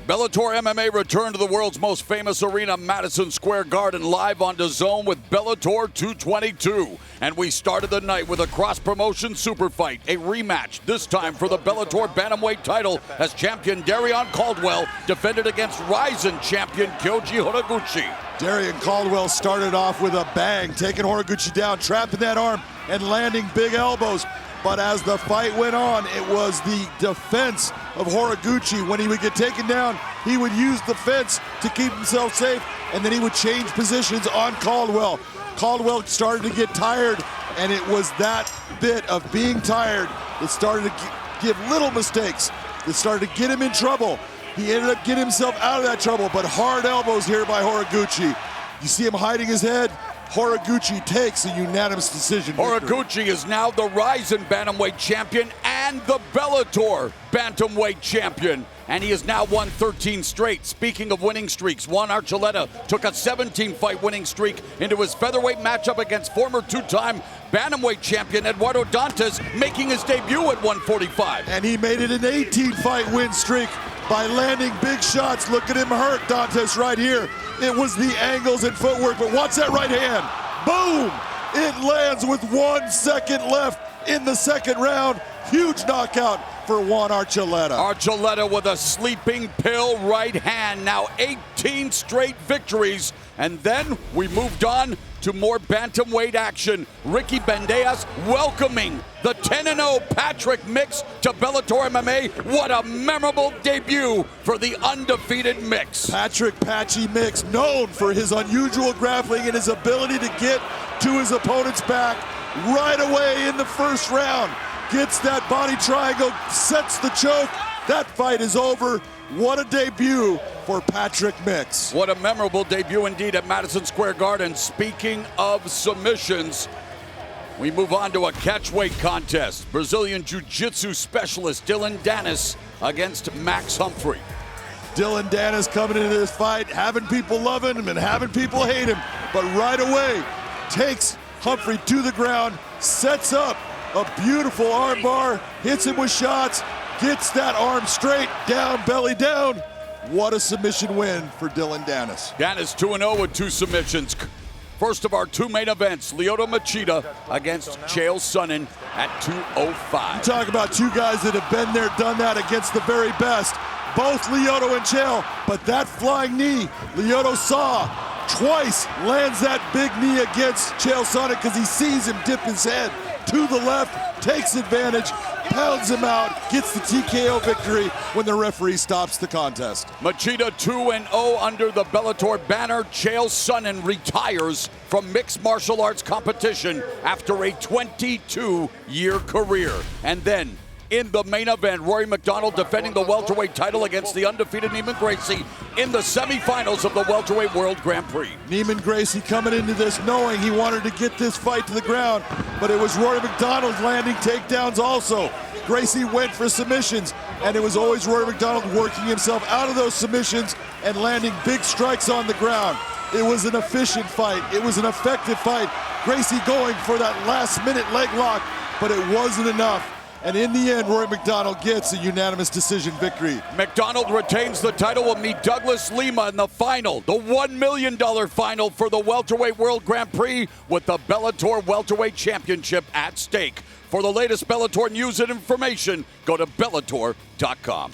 Bellator MMA returned to the world's most famous arena, Madison Square Garden, live on DAZN with Bellator 222. And we started the night with a cross-promotion super fight, a rematch, this time for the Bellator Bantamweight title, as champion Darian Caldwell defended against Rizin champion Kyoji Horiguchi. Darian Caldwell started off with a bang, taking Horiguchi down, trapping that arm, and landing big elbows. But as the fight went on, it was the defense of Horiguchi. When he would get taken down, he would use the fence to keep himself safe, and then he would change positions on Caldwell. Caldwell started to get tired, and it was that bit of being tired that started to give little mistakes, that started to get him in trouble. He ended up getting himself out of that trouble, but hard elbows here by Horiguchi. You see him hiding his head. Horiguchi takes a unanimous decision victory. Horiguchi is now the Rizin Bantamweight champion and the Bellator Bantamweight champion. And he has now won 13 straight. Speaking of winning streaks, Juan Archuleta took a 17-fight winning streak into his featherweight matchup against former two-time Bantamweight champion Eduardo Dantas, making his debut at 145. And he made it an 18-fight win streak by landing big shots. Look at him hurt, Dantas, right here. It was the angles and footwork, but watch that right hand. Boom! It lands with 1 second left in the second round. Huge knockout for Juan Archuleta. Archuleta with a sleeping pill right hand. Now 18 straight victories. And then we moved on to more bantamweight action. Ricky Bandejas welcoming the 10-0 Patrick Mix to Bellator MMA. What a memorable debut for the undefeated Mix. Patrick Patchy Mix, known for his unusual grappling and his ability to get to his opponent's back right away in the first round. Gets that body triangle, sets the choke. That fight is over. What a debut for Patrick Mix. What a memorable debut indeed at Madison Square Garden. Speaking of submissions, we move on to a catchweight contest. Brazilian Jiu-Jitsu specialist Dylan Danis against Max Humphrey. Dylan Danis coming into this fight, having people loving him and having people hate him, but right away takes Humphrey to the ground, sets up a beautiful armbar, hits him with shots, gets that arm straight, down, belly down. What a submission win for Dylan Danis. Danis 2-0 with 2 submissions. First of our 2 main events, Machida against Chael Sonnen at 205. You talk about 2 guys that have been there, done that against the very best. Both Lyoto and Chael, but that flying knee, Lyoto saw twice, lands that big knee against Chael Sonnen because he sees him dip his head to the left, takes advantage, pounds him out, gets the TKO victory when the referee stops the contest. Machida 2-0 under the Bellator banner. Chael Sonnen retires from mixed martial arts competition after a 22-year career. And then, in the main event, MacDonald defending the welterweight title against the undefeated Gracie in the semifinals of the welterweight World Grand Prix. Gracie coming into this knowing he wanted to get this fight to the ground, but it was MacDonald landing takedowns also. Gracie went for submissions, and it was always MacDonald working himself out of those submissions and landing big strikes on the ground. It was an efficient fight. It was an effective fight. Gracie going for that last-minute leg lock, but it wasn't enough. And in the end, MacDonald gets a unanimous decision victory. MacDonald retains the title, will meet Douglas Lima in the final, the $1 million final for the Welterweight World Grand Prix, with the Bellator Welterweight Championship at stake. For the latest Bellator news and information, go to Bellator.com.